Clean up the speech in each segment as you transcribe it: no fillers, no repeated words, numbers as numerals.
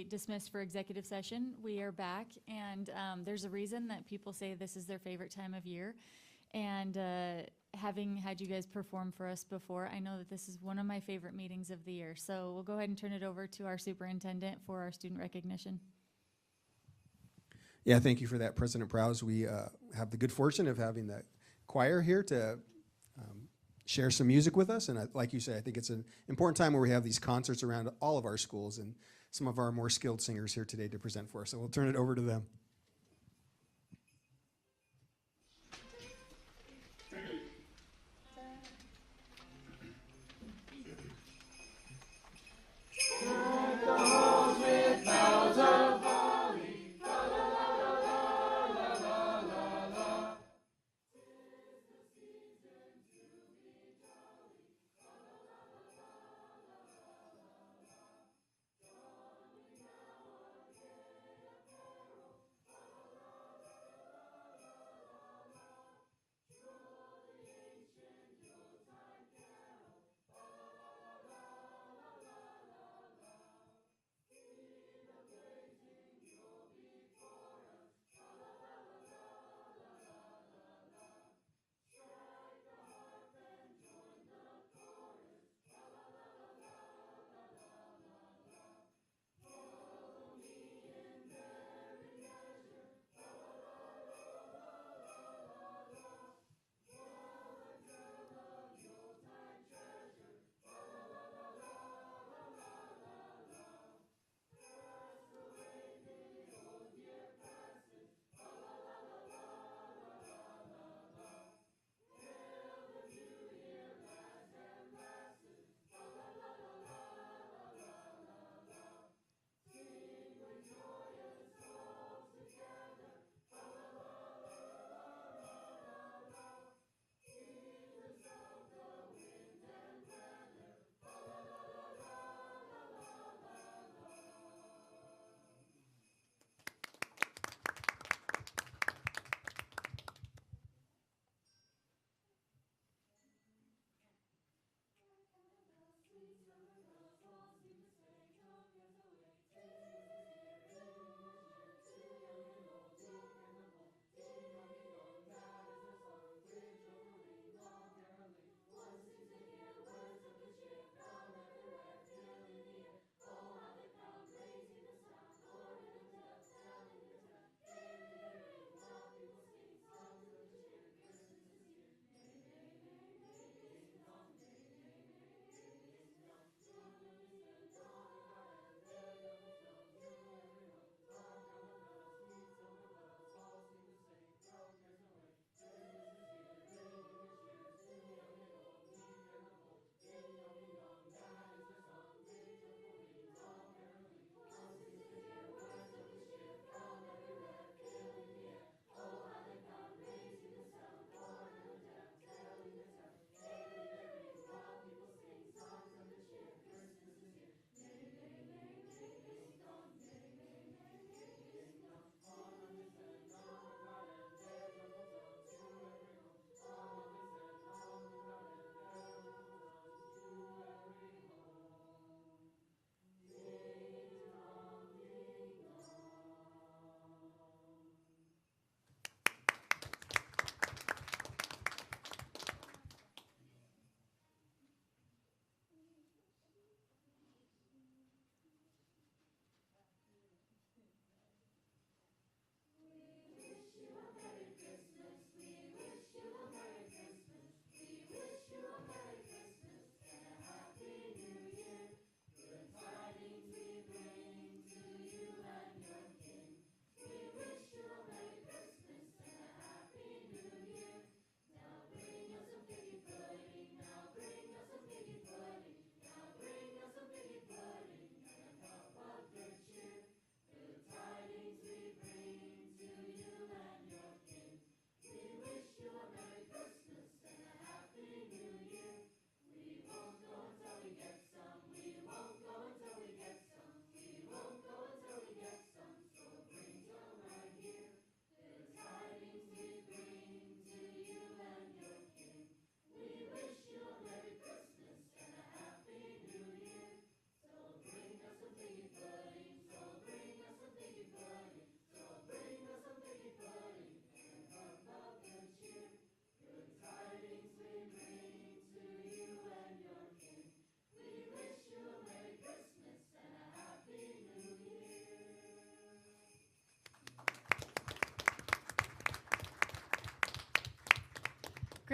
dismissed for executive session. We are back, and there's a reason that people say this is their favorite time of year. And having had you guys perform for us before, I know that this is one of my favorite meetings of the year. So we'll go ahead and turn it over to our superintendent for our student recognition. Yeah, thank you for that, President Prowse. We have the good fortune of having the choir here to share some music with us. And like you say, I think it's an important time where we have these concerts around all of our schools and some of our more skilled singers here today to present for us. So we'll turn it over to them.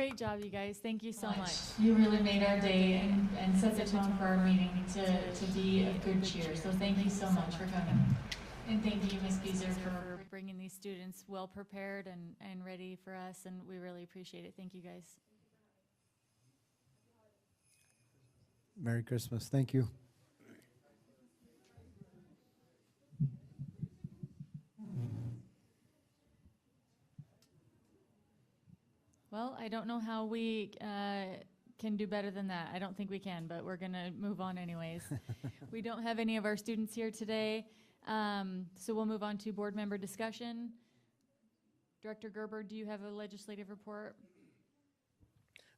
Great job, you guys. Thank you so much. You really made our day and set the tone for our meeting to be a good cheer. So thank you so much for coming. And thank you, Ms. Beezer, for bringing these students well prepared and ready for us, and we really appreciate it. Thank you, guys. Merry Christmas. Thank you. Well, I don't know how we can do better than that. I don't think we can, but we're going to move on anyways. We don't have any of our students here today, so we'll move on to board member discussion. Director Gerber, do you have a legislative report?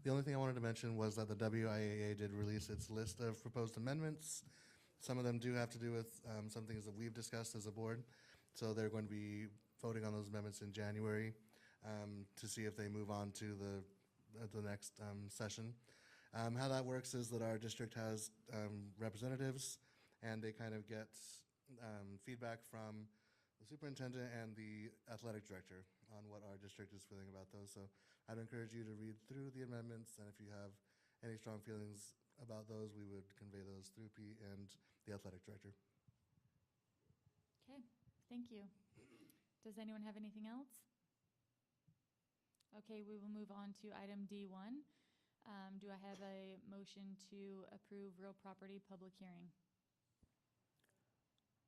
The only thing I wanted to mention was that the WIAA did release its list of proposed amendments. Some of them do have to do with some things that we've discussed as a board. So they're going to be voting on those amendments in January to see if they move on to the next session. How that works is that our district has representatives, and they kind of get feedback from the superintendent and the athletic director on what our district is feeling about those. So I'd encourage you to read through the amendments, and if you have any strong feelings about those, we would convey those through Pete and the athletic director. Okay, thank you. Does anyone have anything else? Okay, we will move on to item D1. Do I have a motion to approve real property public hearing?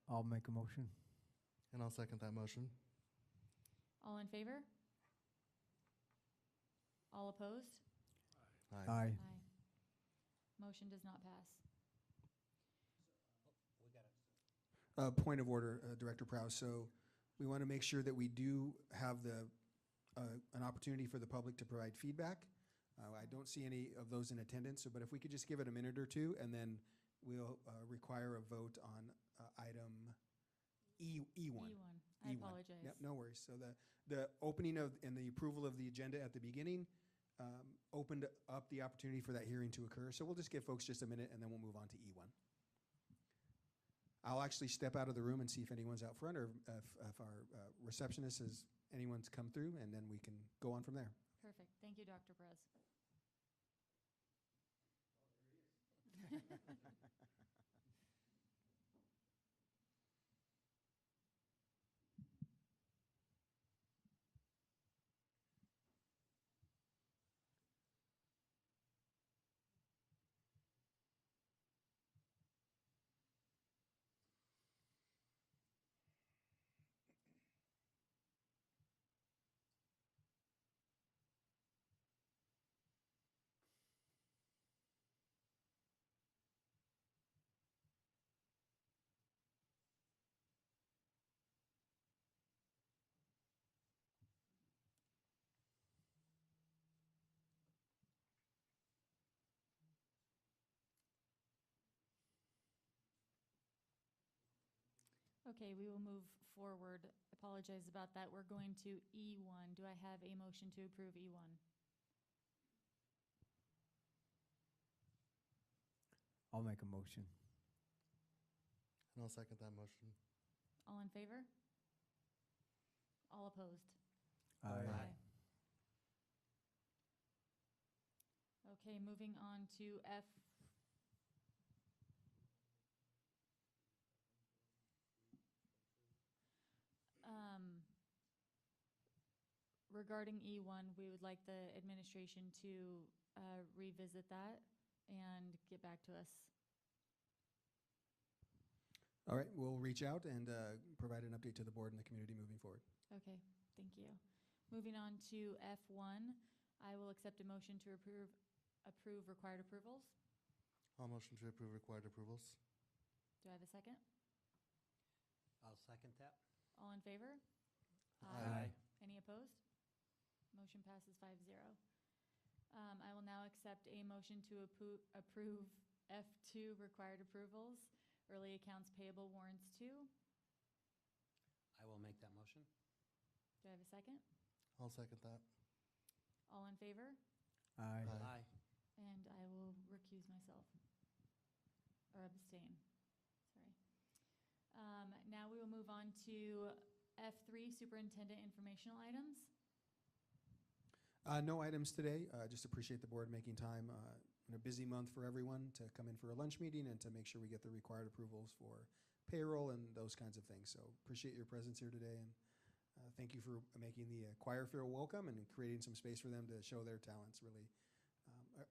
I'll make a motion. And I'll second that motion. All in favor? All opposed? Aye. Motion does not pass. Point of order, Director Prowse. So we want to make sure that we do have an opportunity for the public to provide feedback. I don't see any of those in attendance, but if we could just give it a minute or two, and then we'll require a vote on item E1. E1. I E1. apologize. Yep, no worries. So the opening of and the approval of the agenda at the beginning opened up the opportunity for that hearing to occur. So we'll just give folks just a minute, and then we'll move on to E1. I'll actually step out of the room and see if anyone's out front, or if our receptionist has anyone's come through, and then we can go on from there. Perfect. Thank you, Dr. Perez. Okay, we will move forward. Apologize about that. We're going to E1. Do I have a motion to approve E1? I'll make a motion. And I'll second that motion. All in favor? All opposed? Aye. Okay, moving on to F. Regarding E1, we would like the administration to revisit that and get back to us. All right, we'll reach out and provide an update to the board and the community moving forward. Okay, thank you. Moving on to F1, I will accept a motion to approve required approvals. I'll motion to approve required approvals. Do I have a second? I'll second that. All in favor? Aye. Any opposed? Motion passes 5-0. I will now accept a motion to approve F2 required approvals, early accounts payable warrants 2. I will make that motion. Do I have a second? I'll second that. All in favor? Aye. Aye. And I will recuse myself, or abstain, sorry. Now we will move on to F3, superintendent informational items. No items today. Just appreciate the board making time in a busy month for everyone to come in for a lunch meeting and to make sure we get the required approvals for payroll and those kinds of things. So appreciate your presence here today, and thank you for making the choir feel welcome and creating some space for them to show their talents. Really,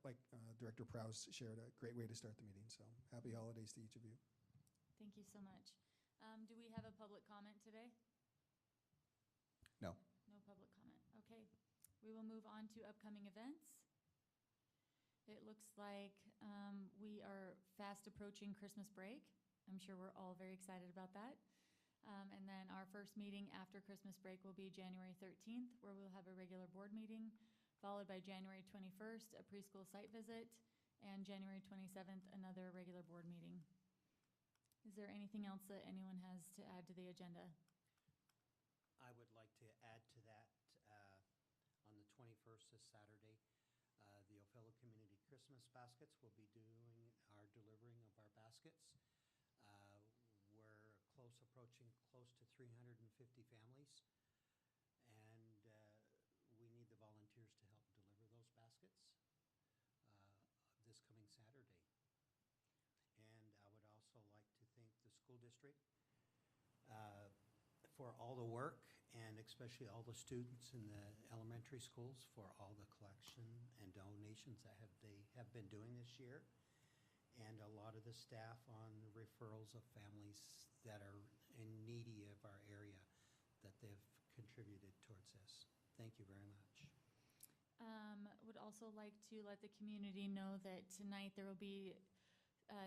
like Director Prowse shared, a great way to start the meeting. So happy holidays to each of you. Thank you so much. Do we have a public comment today? No. No public comment. Okay. We will move on to upcoming events. It looks like we are fast approaching Christmas break. I'm sure we're all very excited about that. And then our first meeting after Christmas break will be January 13th, where we'll have a regular board meeting, followed by January 21st, a preschool site visit, and January 27th, another regular board meeting. Is there anything else that anyone has to add to the agenda? I would like to add to that, on the 21st, this Saturday, the Othello Community Christmas Baskets will be doing our delivering of our baskets. We're approaching close to 350 families, and we need the volunteers to help deliver those baskets this coming Saturday. And I would also like to thank the school district for all the work, and especially all the students in the elementary schools for all the collection and donations that they have been doing this year, and a lot of the staff on referrals of families that are in needy of our area that they've contributed towards this. Thank you very much. Would also like to let the community know that tonight there will be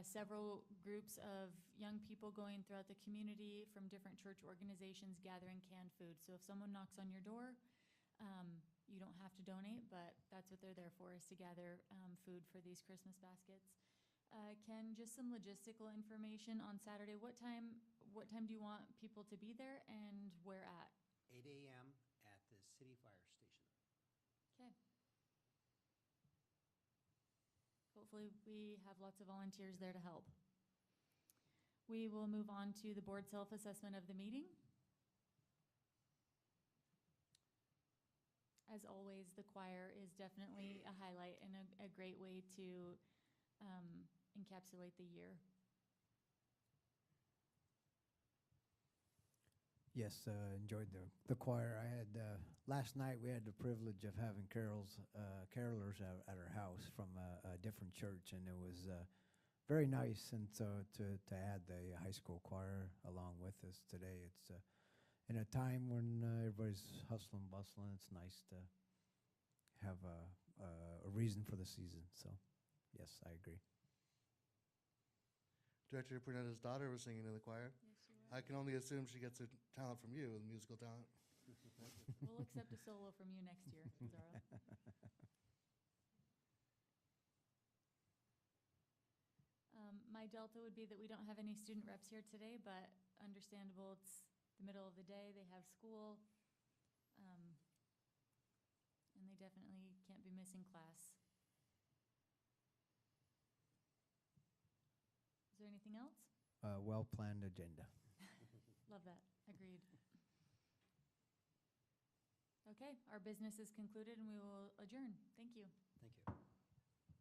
several groups of young people going throughout the community from different church organizations gathering canned food. So if someone knocks on your door, you don't have to donate, but that's what they're there for, is to gather food for these Christmas baskets. Ken, just some logistical information on Saturday. What time do you want people to be there, and where at? 8 a.m. at the city fire station. Okay. Hopefully we have lots of volunteers there to help. We will move on to the board self-assessment of the meeting. As always, the choir is definitely a highlight and a great way to encapsulate the year. Yes, enjoyed the choir. I had last night. We had the privilege of having carolers at our house from a different church, and it was very nice. And so to add the high school choir along with us today, it's in a time when everybody's hustling, bustling. It's nice to have a reason for the season. So, yes, I agree. Director Pernetta's daughter was singing in the choir. Yes, you I can only assume she gets her talent from you, musical talent. We'll accept a solo from you next year, Zara. My delta would be that we don't have any student reps here today, but understandable, it's the middle of the day, they have school, and they definitely can't be missing class. Is there anything else? Well-planned agenda. Love that. Agreed. Okay, our business is concluded and we will adjourn. Thank you. Thank you.